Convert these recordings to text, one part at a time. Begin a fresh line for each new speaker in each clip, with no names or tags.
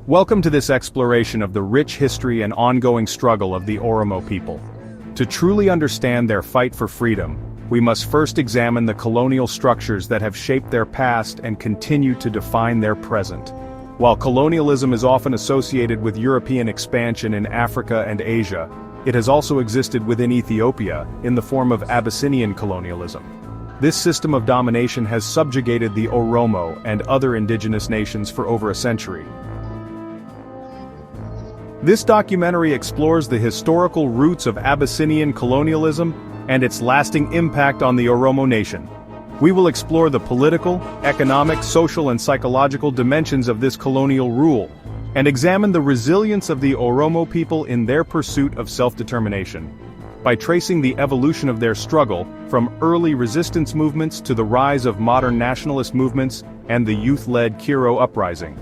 Welcome to this exploration of the rich history and ongoing struggle of the Oromo people. To truly understand their fight for freedom, we must first examine the colonial structures that have shaped their past and continue to define their present. While colonialism is often associated with European expansion in Africa and Asia, it has also existed within Ethiopia in the form of Abyssinian colonialism. This system of domination has subjugated the Oromo and other indigenous nations for over a century. This documentary explores the historical roots of Abyssinian colonialism and its lasting impact on the Oromo nation. We will explore the political, economic, social and psychological dimensions of this colonial rule, and examine the resilience of the Oromo people in their pursuit of self-determination. By tracing the evolution of their struggle, from early resistance movements to the rise of modern nationalist movements and the youth-led Qeerroo uprising.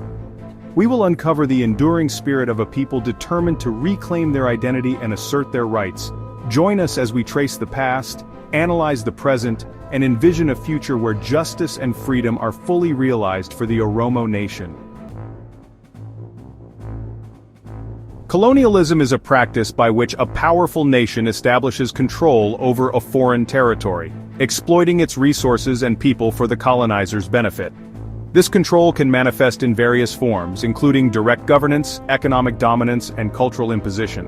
We will uncover the enduring spirit of a people determined to reclaim their identity and assert their rights. Join us as we trace the past, analyze the present, and envision a future where justice and freedom are fully realized for the Oromo nation. Colonialism is a practice by which a powerful nation establishes control over a foreign territory, exploiting its resources and people for the colonizer's benefit. This control can manifest in various forms, including direct governance, economic dominance, and cultural imposition.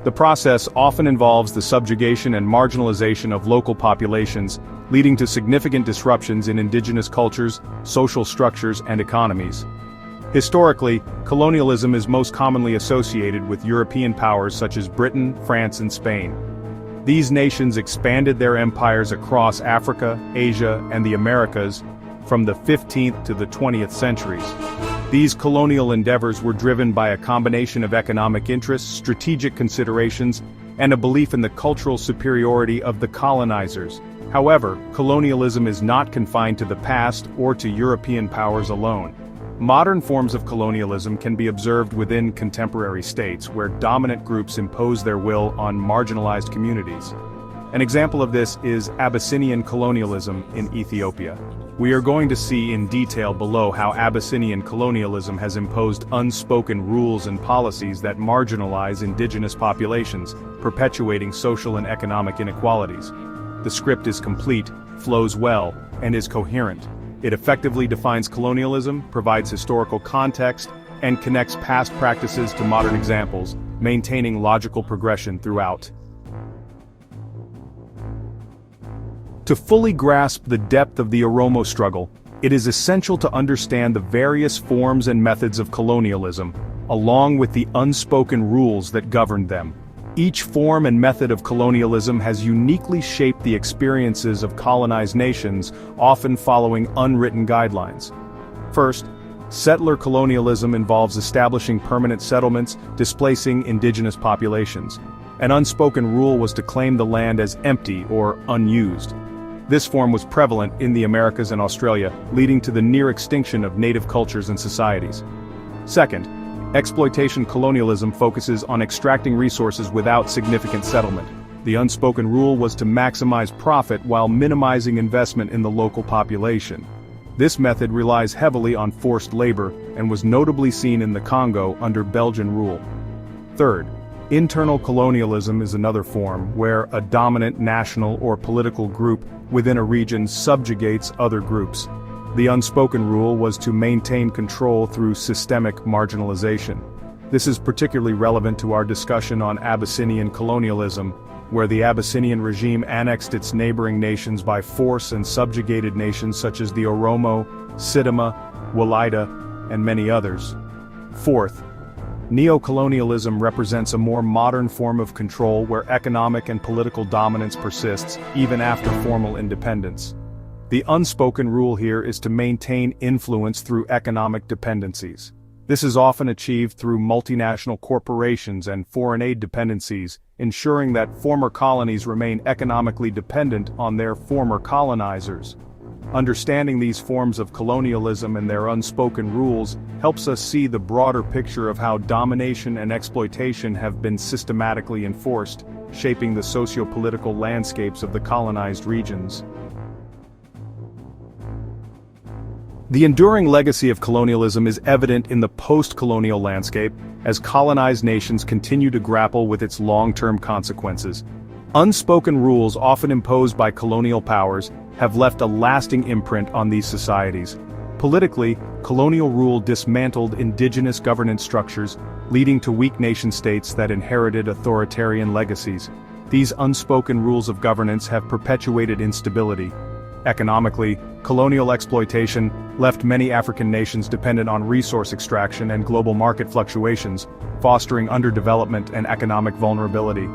The process often involves the subjugation and marginalization of local populations, leading to significant disruptions in indigenous cultures, social structures, and economies. Historically, colonialism is most commonly associated with European powers such as Britain, France, and Spain. These nations expanded their empires across Africa, Asia, and the Americas, from the 15th to the 20th centuries. These colonial endeavors were driven by a combination of economic interests, strategic considerations, and a belief in the cultural superiority of the colonizers. However, colonialism is not confined to the past or to European powers alone. Modern forms of colonialism can be observed within contemporary states where dominant groups impose their will on marginalized communities. An example of this is Abyssinian colonialism in Ethiopia. We are going to see in detail below how Abyssinian colonialism has imposed unspoken rules and policies that marginalize indigenous populations, perpetuating social and economic inequalities. The script is complete, flows well, and is coherent. It effectively defines colonialism, provides historical context, and connects past practices to modern examples, maintaining logical progression throughout. To fully grasp the depth of the Oromo struggle, it is essential to understand the various forms and methods of colonialism, along with the unspoken rules that governed them. Each form and method of colonialism has uniquely shaped the experiences of colonized nations, often following unwritten guidelines. First, settler colonialism involves establishing permanent settlements, displacing indigenous populations. An unspoken rule was to claim the land as empty or unused. This form was prevalent in the Americas and Australia, leading to the near extinction of native cultures and societies. Second, exploitation colonialism focuses on extracting resources without significant settlement. The unspoken rule was to maximize profit while minimizing investment in the local population. This method relies heavily on forced labor and was notably seen in the Congo under Belgian rule. Third, internal colonialism is another form where a dominant national or political group within a region subjugates other groups. The unspoken rule was to maintain control through systemic marginalization. This is particularly relevant to our discussion on Abyssinian colonialism, where the Abyssinian regime annexed its neighboring nations by force and subjugated nations such as the Oromo, Sidama, Walaita, and many others. Fourth, neocolonialism represents a more modern form of control where economic and political dominance persists even after formal independence. The unspoken rule here is to maintain influence through economic dependencies. This is often achieved through multinational corporations and foreign aid dependencies, ensuring that former colonies remain economically dependent on their former colonizers. Understanding these forms of colonialism and their unspoken rules helps us see the broader picture of how domination and exploitation have been systematically enforced, shaping the socio-political landscapes of the colonized regions. The enduring legacy of colonialism is evident in the post-colonial landscape, as colonized nations continue to grapple with its long-term consequences. Unspoken rules often imposed by colonial powers have left a lasting imprint on these societies. Politically, colonial rule dismantled indigenous governance structures, leading to weak nation-states that inherited authoritarian legacies. These unspoken rules of governance have perpetuated instability. Economically, colonial exploitation left many African nations dependent on resource extraction and global market fluctuations, fostering underdevelopment and economic vulnerability.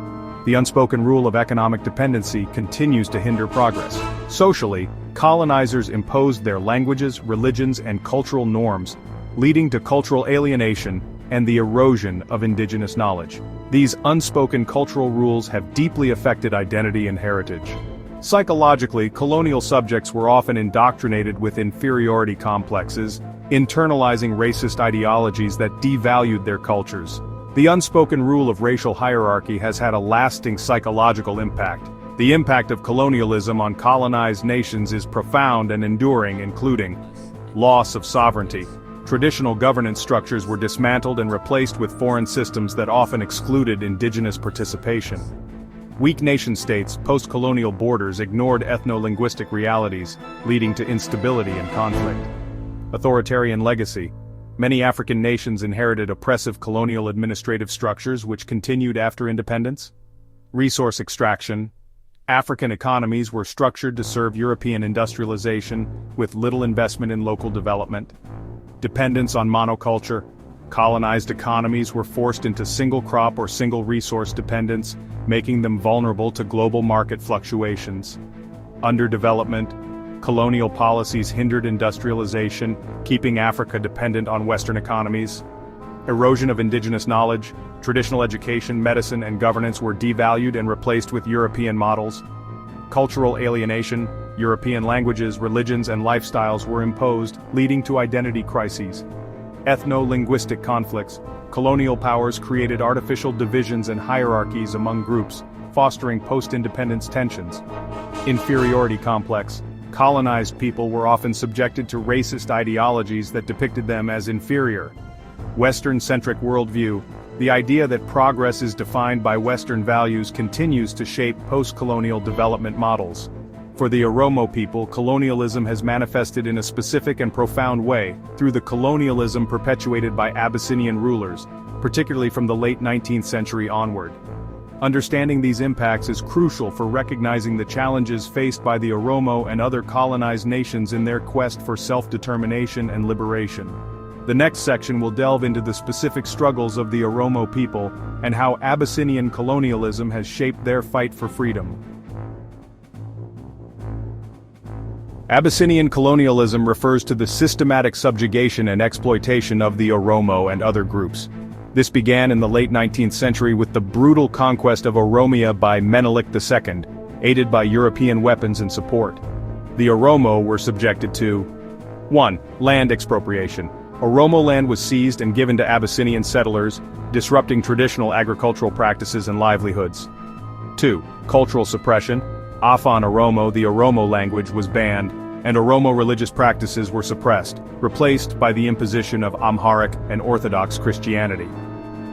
The unspoken rule of economic dependency continues to hinder progress. Socially, colonizers imposed their languages, religions, and cultural norms, leading to cultural alienation and the erosion of indigenous knowledge. These unspoken cultural rules have deeply affected identity and heritage. Psychologically, colonial subjects were often indoctrinated with inferiority complexes, internalizing racist ideologies that devalued their cultures. The unspoken rule of racial hierarchy has had a lasting psychological impact. The impact of colonialism on colonized nations is profound and enduring, including loss of sovereignty. Traditional governance structures were dismantled and replaced with foreign systems that often excluded indigenous participation. Weak nation-states, post-colonial borders ignored ethno-linguistic realities, leading to instability and conflict. Authoritarian legacy. Many African nations inherited oppressive colonial administrative structures which continued after independence. Resource extraction. African economies were structured to serve European industrialization, with little investment in local development. Dependence on monoculture. Colonized economies were forced into single crop or single resource dependence, making them vulnerable to global market fluctuations. Underdevelopment. Colonial policies hindered industrialization, keeping Africa dependent on Western economies. Erosion of indigenous knowledge. Traditional education, medicine, and governance were devalued and replaced with European models. Cultural alienation. European languages, religions, and lifestyles were imposed, leading to identity crises. Ethno-linguistic conflicts. Colonial powers created artificial divisions and hierarchies among groups, fostering post-independence tensions. Inferiority complex. Colonized people were often subjected to racist ideologies that depicted them as inferior. Western-centric worldview. The idea that progress is defined by Western values continues to shape post-colonial development models. For the Oromo people, colonialism has manifested in a specific and profound way, through the colonialism perpetuated by Abyssinian rulers, particularly from the late 19th century onward. Understanding these impacts is crucial for recognizing the challenges faced by the Oromo and other colonized nations in their quest for self-determination and liberation. The next section will delve into the specific struggles of the Oromo people and how Abyssinian colonialism has shaped their fight for freedom. Abyssinian colonialism refers to the systematic subjugation and exploitation of the Oromo and other groups. This began in the late 19th century with the brutal conquest of Oromiyaa by Menelik II, aided by European weapons and support. The Oromo were subjected to 1. Land expropriation. Oromo land was seized and given to Abyssinian settlers, disrupting traditional agricultural practices and livelihoods. 2. Cultural suppression. Afaan Oromo, the Oromo language, was banned, and Oromo religious practices were suppressed, replaced by the imposition of Amharic and Orthodox Christianity.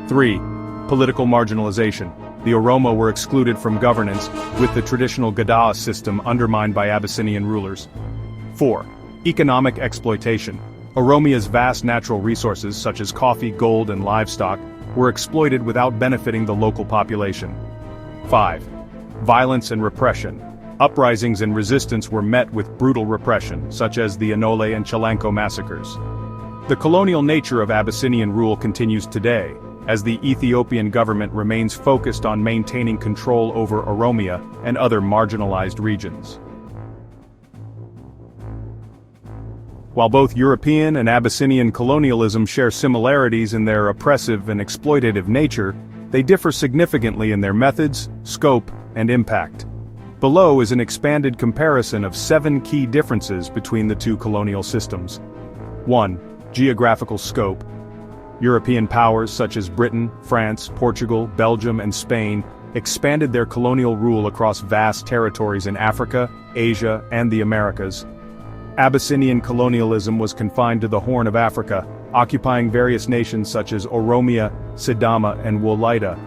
3. Political marginalization. The Oromo were excluded from governance, with the traditional Gadaa system undermined by Abyssinian rulers. 4. Economic exploitation. Oromiyaa's vast natural resources such as coffee, gold, and livestock were exploited without benefiting the local population. 5. Violence and repression. Uprisings and resistance were met with brutal repression, such as the Anole and Chalanko massacres. The colonial nature of Abyssinian rule continues today, as the Ethiopian government remains focused on maintaining control over Oromiyaa and other marginalized regions. While both European and Abyssinian colonialism share similarities in their oppressive and exploitative nature, they differ significantly in their methods, scope, and impact. Below is an expanded comparison of 7 key differences between the two colonial systems. 1. Geographical scope. European powers such as Britain, France, Portugal, Belgium, and Spain expanded their colonial rule across vast territories in Africa, Asia, and the Americas. Abyssinian colonialism was confined to the Horn of Africa, occupying various nations such as Oromiyaa, Sidama and Wolida.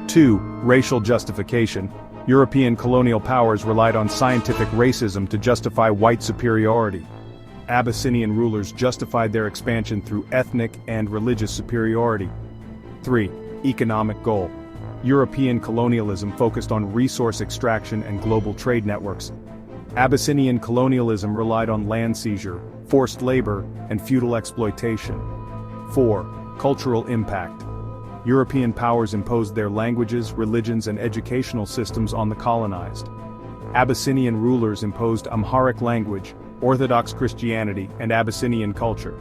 2. Racial justification. European colonial powers relied on scientific racism to justify white superiority. Abyssinian rulers justified their expansion through ethnic and religious superiority. 3. Economic goal. European colonialism focused on resource extraction and global trade networks. Abyssinian colonialism relied on land seizure, forced labor, and feudal exploitation. 4. Cultural impact. European powers imposed their languages, religions, and educational systems on the colonized. Abyssinian rulers imposed Amharic language, Orthodox Christianity, and Abyssinian culture.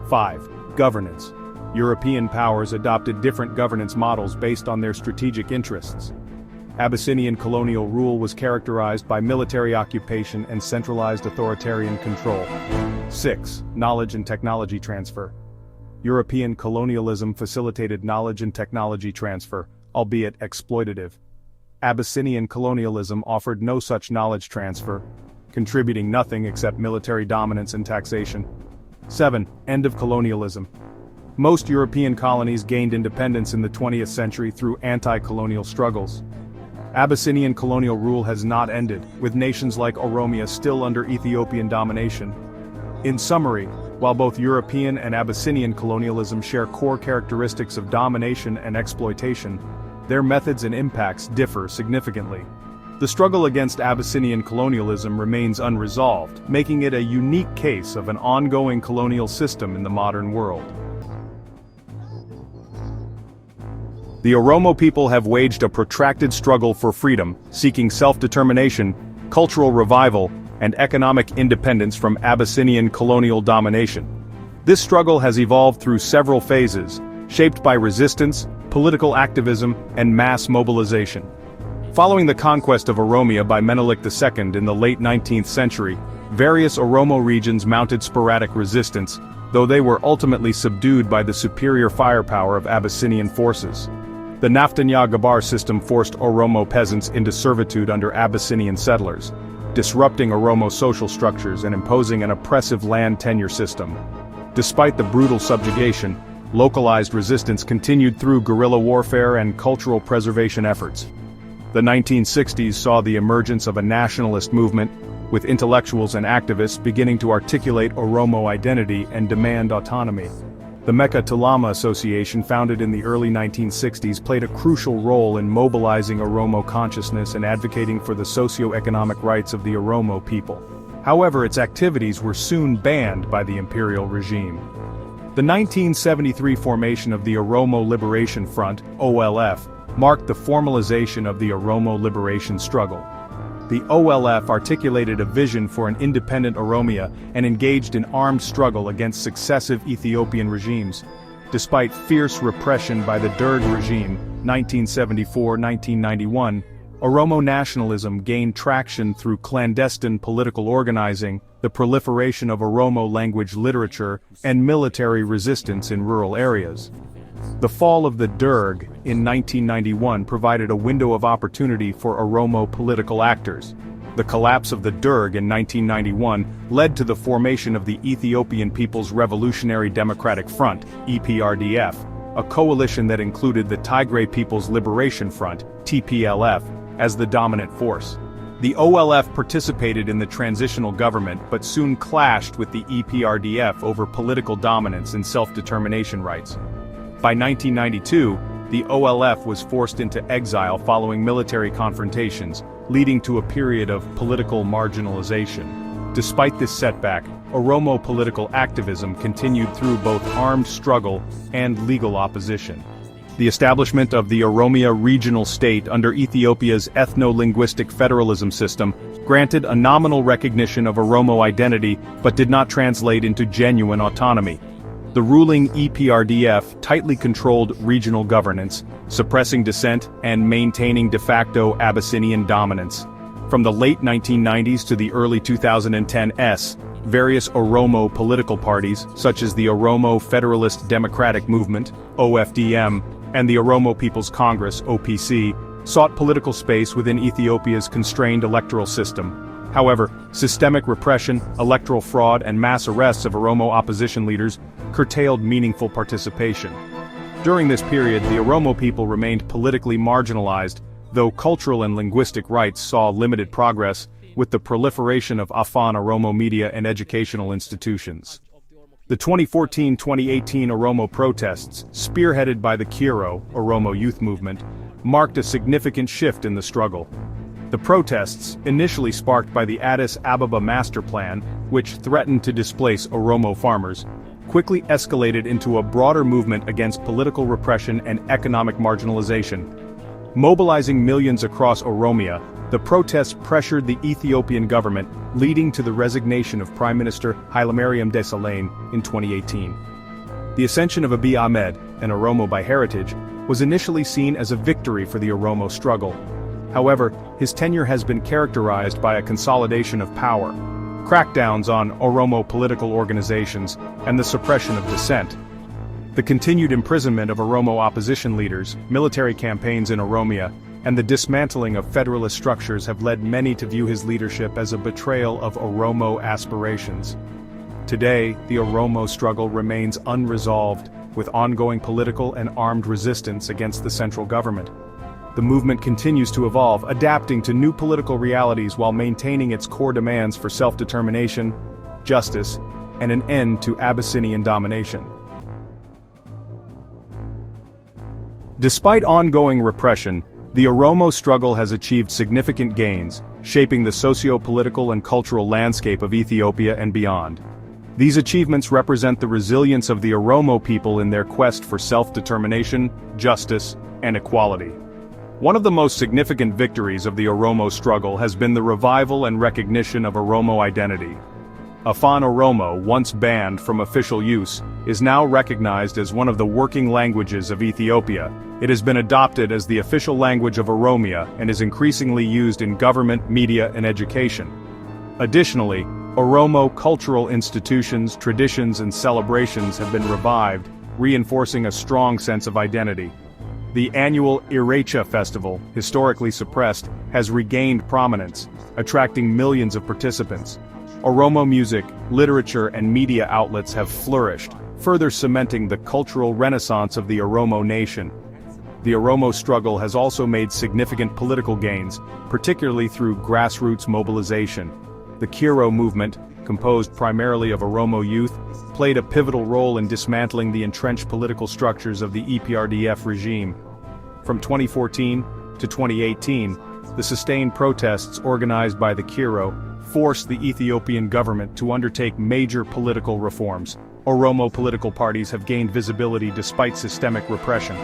5. Governance. European powers adopted different governance models based on their strategic interests. Abyssinian colonial rule was characterized by military occupation and centralized authoritarian control. 6. Knowledge and technology transfer. European colonialism facilitated knowledge and technology transfer, albeit exploitative. Abyssinian colonialism offered no such knowledge transfer, contributing nothing except military dominance and taxation. 7. End of colonialism. Most European colonies gained independence in the 20th century through anti-colonial struggles. Abyssinian colonial rule has not ended, with nations like Oromiyaa still under Ethiopian domination. In summary, while both European and Abyssinian colonialism share core characteristics of domination and exploitation, their methods and impacts differ significantly. The struggle against Abyssinian colonialism remains unresolved, making it a unique case of an ongoing colonial system in the modern world. The Oromo people have waged a protracted struggle for freedom, seeking self-determination, cultural revival, and economic independence from Abyssinian colonial domination. This struggle has evolved through several phases, shaped by resistance, political activism, and mass mobilization. Following the conquest of Oromiyaa by Menelik II in the late 19th century, various Oromo regions mounted sporadic resistance, though they were ultimately subdued by the superior firepower of Abyssinian forces. The Naftanyaa Gabar system forced Oromo peasants into servitude under Abyssinian settlers, disrupting Oromo social structures and imposing an oppressive land tenure system. Despite the brutal subjugation, localized resistance continued through guerrilla warfare and cultural preservation efforts. The 1960s saw the emergence of a nationalist movement, with intellectuals and activists beginning to articulate Oromo identity and demand autonomy. The Mecca Tulama Association, founded in the early 1960s, played a crucial role in mobilizing Oromo consciousness and advocating for the socio-economic rights of the Oromo people. However, its activities were soon banned by the imperial regime. The 1973 formation of the Oromo Liberation Front, OLF, marked the formalization of the Oromo liberation struggle. The OLF articulated a vision for an independent Oromiyaa and engaged in armed struggle against successive Ethiopian regimes. Despite fierce repression by the Derg regime, 1974-1991, Oromo nationalism gained traction through clandestine political organizing, the proliferation of Oromo language literature, and military resistance in rural areas. The fall of the Derg in 1991 provided a window of opportunity for Oromo political actors. The collapse of the Derg in 1991 led to the formation of the Ethiopian People's Revolutionary Democratic Front, EPRDF, a coalition that included the Tigray People's Liberation Front, TPLF, as the dominant force. The OLF participated in the transitional government but soon clashed with the EPRDF over political dominance and self-determination rights. By 1992, the OLF was forced into exile following military confrontations, leading to a period of political marginalization. Despite this setback, Oromo political activism continued through both armed struggle and legal opposition. The establishment of the Oromiyaa regional state under Ethiopia's ethno-linguistic federalism system granted a nominal recognition of Oromo identity but did not translate into genuine autonomy. The ruling EPRDF tightly controlled regional governance, suppressing dissent and maintaining de facto Abyssinian dominance. From the late 1990s to the early 2010s, various Oromo political parties, such as the Oromo Federalist Democratic Movement, OFDM, and the Oromo People's Congress, OPC, sought political space within Ethiopia's constrained electoral system. However, systemic repression, electoral fraud, and mass arrests of Oromo opposition leaders curtailed meaningful participation. During this period, the Oromo people remained politically marginalized, though cultural and linguistic rights saw limited progress with the proliferation of Afaan Oromo media and educational institutions. The 2014-2018 Oromo protests, spearheaded by the Qeerroo, Oromo youth movement, marked a significant shift in the struggle. The protests, initially sparked by the Addis Ababa Master Plan, which threatened to displace Oromo farmers, quickly escalated into a broader movement against political repression and economic marginalization. Mobilizing millions across Oromiyaa, the protests pressured the Ethiopian government, leading to the resignation of Prime Minister Hailemariam Desalegn in 2018. The ascension of Abiy Ahmed, an Oromo by heritage, was initially seen as a victory for the Oromo struggle. However, his tenure has been characterized by a consolidation of power, crackdowns on Oromo political organizations, and the suppression of dissent. The continued imprisonment of Oromo opposition leaders, military campaigns in Oromiyaa, and the dismantling of federalist structures have led many to view his leadership as a betrayal of Oromo aspirations. Today, the Oromo struggle remains unresolved, with ongoing political and armed resistance against the central government. The movement continues to evolve, adapting to new political realities while maintaining its core demands for self-determination, justice, and an end to Abyssinian domination. Despite ongoing repression, the Oromo struggle has achieved significant gains, shaping the socio-political and cultural landscape of Ethiopia and beyond. These achievements represent the resilience of the Oromo people in their quest for self-determination, justice, and equality. One of the most significant victories of the Oromo struggle has been the revival and recognition of Oromo identity. Afaan Oromo, once banned from official use, is now recognized as one of the working languages of Ethiopia. It has been adopted as the official language of Oromiyaa and is increasingly used in government, media, and education. Additionally, Oromo cultural institutions, traditions, and celebrations have been revived, reinforcing a strong sense of identity. The annual Irrecha festival, historically suppressed, has regained prominence, attracting millions of participants. Oromo music, literature, and media outlets have flourished, further cementing the cultural renaissance of the Oromo nation. The Oromo struggle has also made significant political gains, particularly through grassroots mobilization. The Qeerroo movement, composed primarily of Oromo youth, played a pivotal role in dismantling the entrenched political structures of the EPRDF regime. From 2014 to 2018, the sustained protests organized by the Qeerroo forced the Ethiopian government to undertake major political reforms. Oromo political parties have gained visibility despite systemic repression.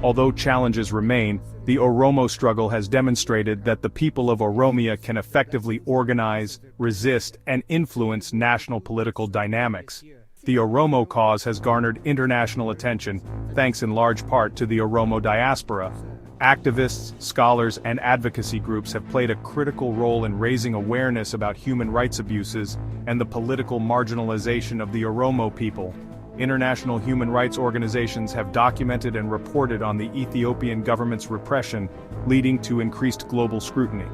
Although challenges remain, the Oromo struggle has demonstrated that the people of Oromiyaa can effectively organize, resist, and influence national political dynamics. The Oromo cause has garnered international attention, thanks in large part to the Oromo diaspora. Activists, scholars, and advocacy groups have played a critical role in raising awareness about human rights abuses and the political marginalization of the Oromo people. International human rights organizations have documented and reported on the Ethiopian government's repression, leading to increased global scrutiny.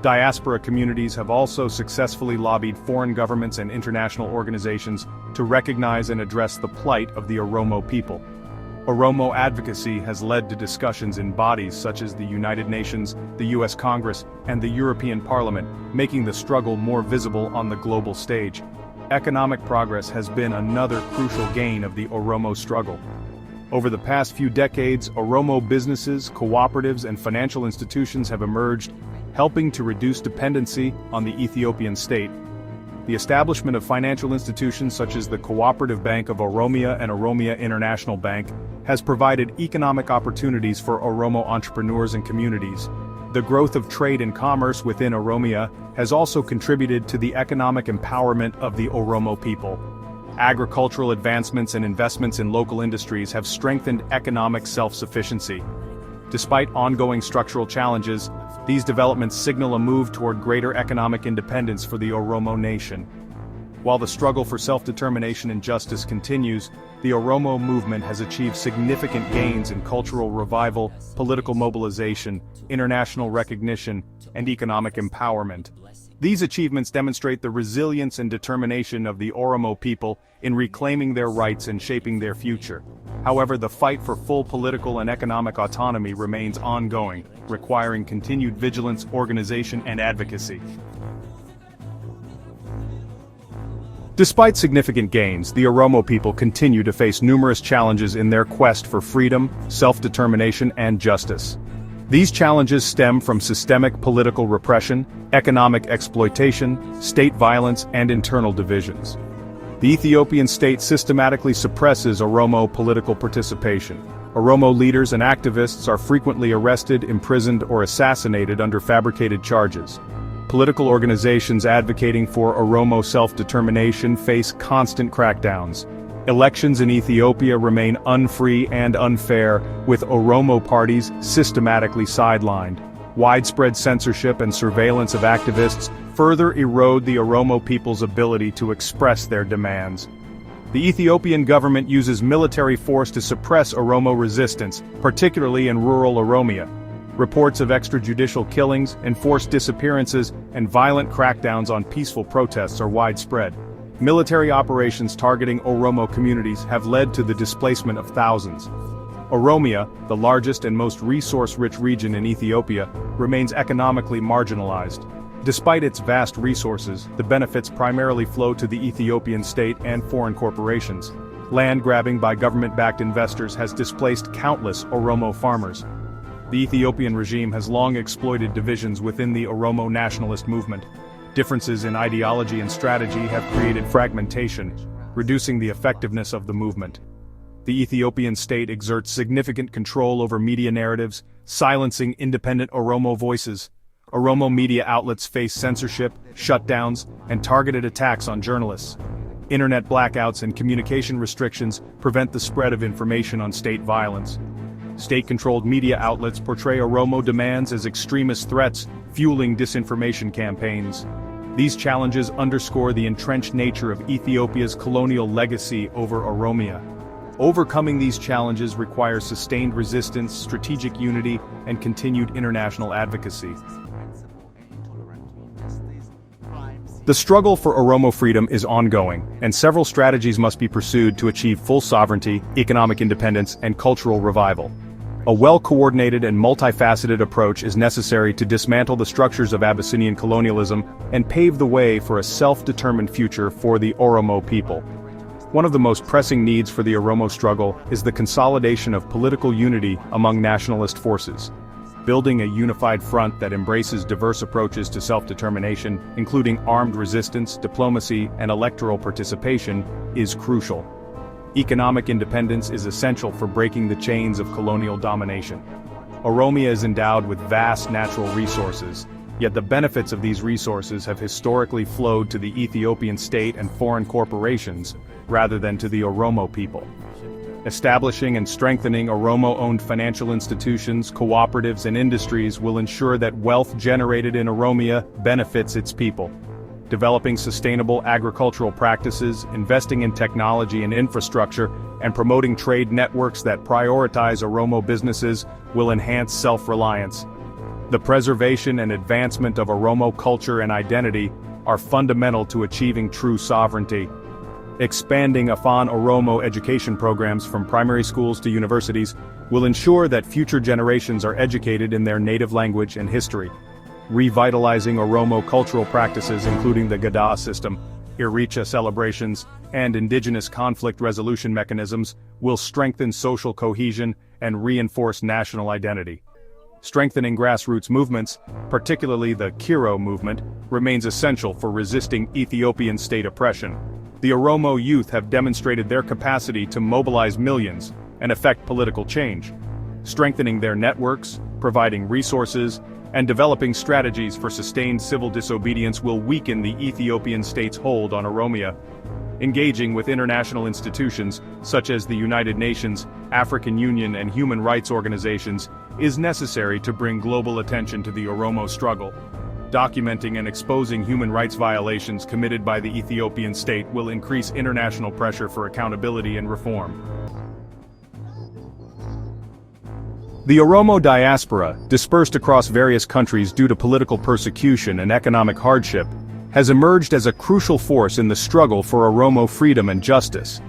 Diaspora communities have also successfully lobbied foreign governments and international organizations to recognize and address the plight of the Oromo people. Oromo advocacy has led to discussions in bodies such as the United Nations, the US Congress, and the European Parliament, making the struggle more visible on the global stage. Economic progress has been another crucial gain of the Oromo struggle. Over the past few decades, Oromo businesses, cooperatives, and financial institutions have emerged, helping to reduce dependency on the Ethiopian state. The establishment of financial institutions such as the Cooperative Bank of Oromiyaa and Oromiyaa International Bank has provided economic opportunities for Oromo entrepreneurs and communities. The growth of trade and commerce within Oromiyaa has also contributed to the economic empowerment of the Oromo people. Agricultural advancements and investments in local industries have strengthened economic self-sufficiency. Despite ongoing structural challenges, these developments signal a move toward greater economic independence for the Oromo nation. While the struggle for self-determination and justice continues, the Oromo movement has achieved significant gains in cultural revival, political mobilization, international recognition, and economic empowerment. These achievements demonstrate the resilience and determination of the Oromo people in reclaiming their rights and shaping their future. However, the fight for full political and economic autonomy remains ongoing, requiring continued vigilance, organization, and advocacy. Despite significant gains, the Oromo people continue to face numerous challenges in their quest for freedom, self-determination, and justice. These challenges stem from systemic political repression, economic exploitation, state violence, and internal divisions. The Ethiopian state systematically suppresses Oromo political participation. Oromo leaders and activists are frequently arrested, imprisoned, or assassinated under fabricated charges. Political organizations advocating for Oromo self-determination face constant crackdowns. Elections in Ethiopia remain unfree and unfair, with Oromo parties systematically sidelined. Widespread censorship and surveillance of activists further erode the Oromo people's ability to express their demands. The Ethiopian government uses military force to suppress Oromo resistance, particularly in rural Oromiyaa. Reports of extrajudicial killings, enforced disappearances, and violent crackdowns on peaceful protests are widespread. Military operations targeting Oromo communities have led to the displacement of thousands. Oromiyaa, the largest and most resource-rich region in Ethiopia, remains economically marginalized. Despite its vast resources, the benefits primarily flow to the Ethiopian state and foreign corporations. Land grabbing by government-backed investors has displaced countless Oromo farmers. The Ethiopian regime has long exploited divisions within the Oromo nationalist movement. Differences in ideology and strategy have created fragmentation, reducing the effectiveness of the movement. The Ethiopian state exerts significant control over media narratives, silencing independent Oromo voices. Oromo media outlets face censorship, shutdowns, and targeted attacks on journalists. Internet blackouts and communication restrictions prevent the spread of information on state violence. State-controlled media outlets portray Oromo demands as extremist threats, fueling disinformation campaigns. These challenges underscore the entrenched nature of Ethiopia's colonial legacy over Oromiyaa. Overcoming these challenges requires sustained resistance, strategic unity, and continued international advocacy. The struggle for Oromo freedom is ongoing, and several strategies must be pursued to achieve full sovereignty, economic independence, and cultural revival. A well-coordinated and multifaceted approach is necessary to dismantle the structures of Abyssinian colonialism and pave the way for a self-determined future for the Oromo people. One of the most pressing needs for the Oromo struggle is the consolidation of political unity among nationalist forces. Building a unified front that embraces diverse approaches to self-determination, including armed resistance, diplomacy, and electoral participation, is crucial. Economic independence is essential for breaking the chains of colonial domination. Oromiyaa is endowed with vast natural resources, yet the benefits of these resources have historically flowed to the Ethiopian state and foreign corporations, rather than to the Oromo people. Establishing and strengthening Oromo-owned financial institutions, cooperatives, and industries will ensure that wealth generated in Oromiyaa benefits its people. Developing sustainable agricultural practices, investing in technology and infrastructure, and promoting trade networks that prioritize Oromo businesses will enhance self-reliance. The preservation and advancement of Oromo culture and identity are fundamental to achieving true sovereignty. Expanding Afaan Oromo education programs from primary schools to universities will ensure that future generations are educated in their native language and history. Revitalizing Oromo cultural practices including the Gadaa system, Qeerroo celebrations, and indigenous conflict resolution mechanisms will strengthen social cohesion and reinforce national identity. Strengthening grassroots movements, particularly the Qeerroo movement, remains essential for resisting Ethiopian state oppression. The Oromo youth have demonstrated their capacity to mobilize millions and effect political change. Strengthening their networks, providing resources, and developing strategies for sustained civil disobedience will weaken the Ethiopian state's hold on Oromiyaa. Engaging with international institutions, such as the United Nations, African Union, and human rights organizations, is necessary to bring global attention to the Oromo struggle. documenting and exposing human rights violations committed by the Ethiopian state will increase international pressure for accountability and reform. The Oromo diaspora, dispersed across various countries due to political persecution and economic hardship, has emerged as a crucial force in the struggle for Oromo freedom and justice.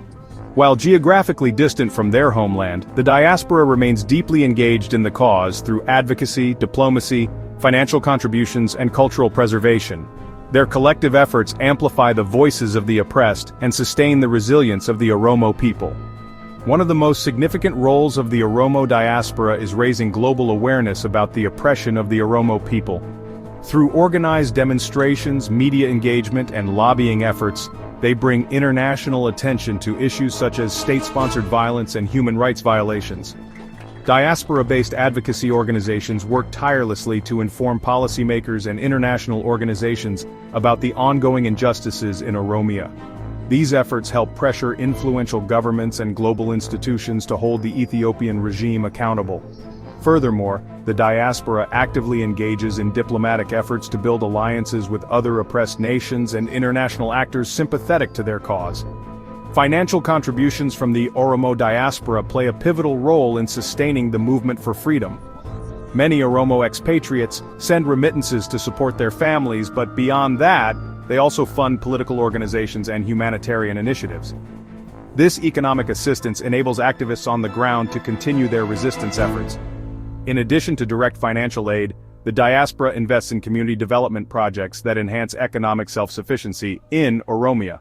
While geographically distant from their homeland, the diaspora remains deeply engaged in the cause through advocacy, diplomacy, financial contributions, and cultural preservation. Their collective efforts amplify the voices of the oppressed and sustain the resilience of the Oromo people. One of the most significant roles of the Oromo diaspora is raising global awareness about the oppression of the Oromo people. Through organized demonstrations, media engagement, and lobbying efforts, they bring international attention to issues such as state-sponsored violence and human rights violations. Diaspora-based advocacy organizations work tirelessly to inform policymakers and international organizations about the ongoing injustices in Oromiyaa. These efforts help pressure influential governments and global institutions to hold the Ethiopian regime accountable. Furthermore, the diaspora actively engages in diplomatic efforts to build alliances with other oppressed nations and international actors sympathetic to their cause. Financial contributions from the Oromo diaspora play a pivotal role in sustaining the movement for freedom. Many Oromo expatriates send remittances to support their families, but beyond that, they also fund political organizations and humanitarian initiatives. This economic assistance enables activists on the ground to continue their resistance efforts. In addition to direct financial aid, the diaspora invests in community development projects that enhance economic self-sufficiency in Oromiyaa.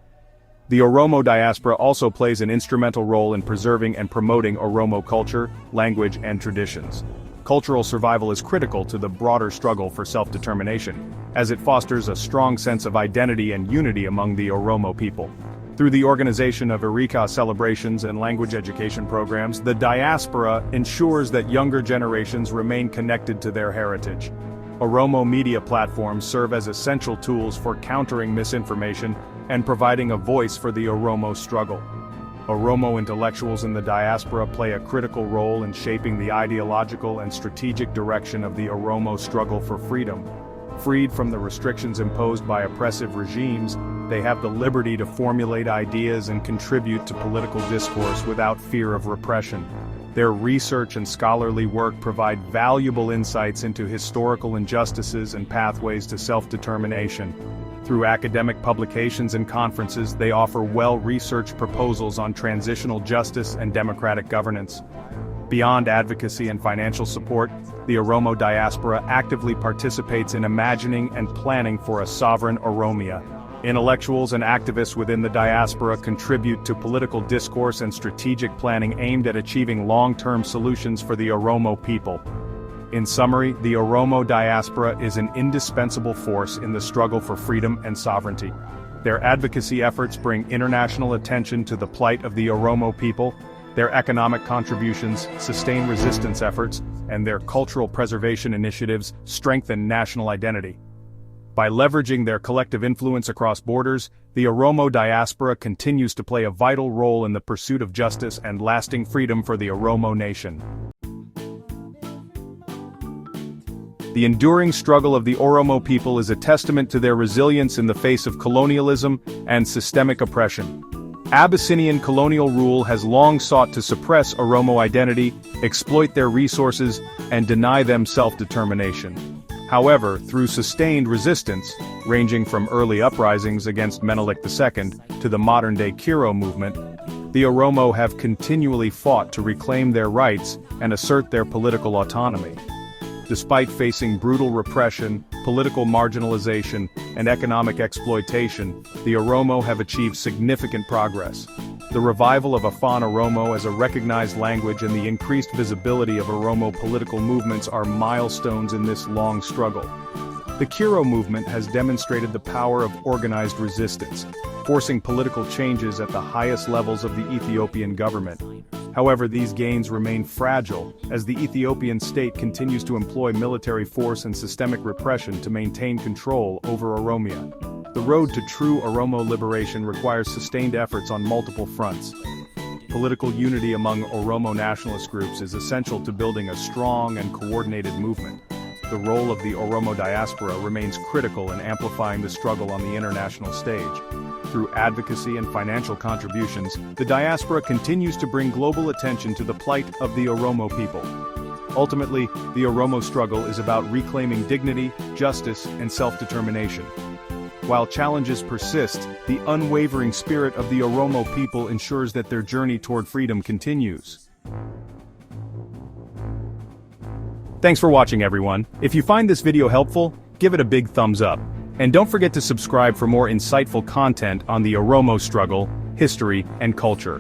The Oromo diaspora also plays an instrumental role in preserving and promoting Oromo culture, language, and traditions. Cultural survival is critical to the broader struggle for self-determination, as it fosters a strong sense of identity and unity among the Oromo people. Through the organization of Irika celebrations and language education programs, the diaspora ensures that younger generations remain connected to their heritage. Oromo media platforms serve as essential tools for countering misinformation and providing a voice for the Oromo struggle. Oromo intellectuals in the diaspora play a critical role in shaping the ideological and strategic direction of the Oromo struggle for freedom. Freed from the restrictions imposed by oppressive regimes, they have the liberty to formulate ideas and contribute to political discourse without fear of repression. Their research and scholarly work provide valuable insights into historical injustices and pathways to self-determination. Through academic publications and conferences, they offer well-researched proposals on transitional justice and democratic governance. Beyond advocacy and financial support, the Oromo diaspora actively participates in imagining and planning for a sovereign Oromiyaa. Intellectuals and activists within the diaspora contribute to political discourse and strategic planning aimed at achieving long-term solutions for the Oromo people. In summary, the Oromo diaspora is an indispensable force in the struggle for freedom and sovereignty. Their advocacy efforts bring international attention to the plight of the Oromo people. Their economic contributions sustain resistance efforts, and their cultural preservation initiatives strengthen national identity. By leveraging their collective influence across borders, the Oromo diaspora continues to play a vital role in the pursuit of justice and lasting freedom for the Oromo nation. The enduring struggle of the Oromo people is a testament to their resilience in the face of colonialism and systemic oppression. Abyssinian colonial rule has long sought to suppress Oromo identity, exploit their resources, and deny them self-determination. However, through sustained resistance, ranging from early uprisings against Menelik II to the modern-day Qeerroo movement, the Oromo have continually fought to reclaim their rights and assert their political autonomy. Despite facing brutal repression, political marginalization, and economic exploitation, the Oromo have achieved significant progress. The revival of Afaan Oromo as a recognized language and the increased visibility of Oromo political movements are milestones in this long struggle. The Qeerroo movement has demonstrated the power of organized resistance, forcing political changes at the highest levels of the Ethiopian government. However, these gains remain fragile, as the Ethiopian state continues to employ military force and systemic repression to maintain control over Oromiyaa. The road to true Oromo liberation requires sustained efforts on multiple fronts. Political unity among Oromo nationalist groups is essential to building a strong and coordinated movement. the role of the Oromo diaspora remains critical in amplifying the struggle on the international stage. Through advocacy and financial contributions, the diaspora continues to bring global attention to the plight of the Oromo people. Ultimately, the Oromo struggle is about reclaiming dignity, justice, and self-determination. While challenges persist, the unwavering spirit of the Oromo people ensures that their journey toward freedom continues. Thanks for watching, everyone. If you find this video helpful, give it a big thumbs up. And don't forget to subscribe for more insightful content on the Oromo struggle, history, and culture.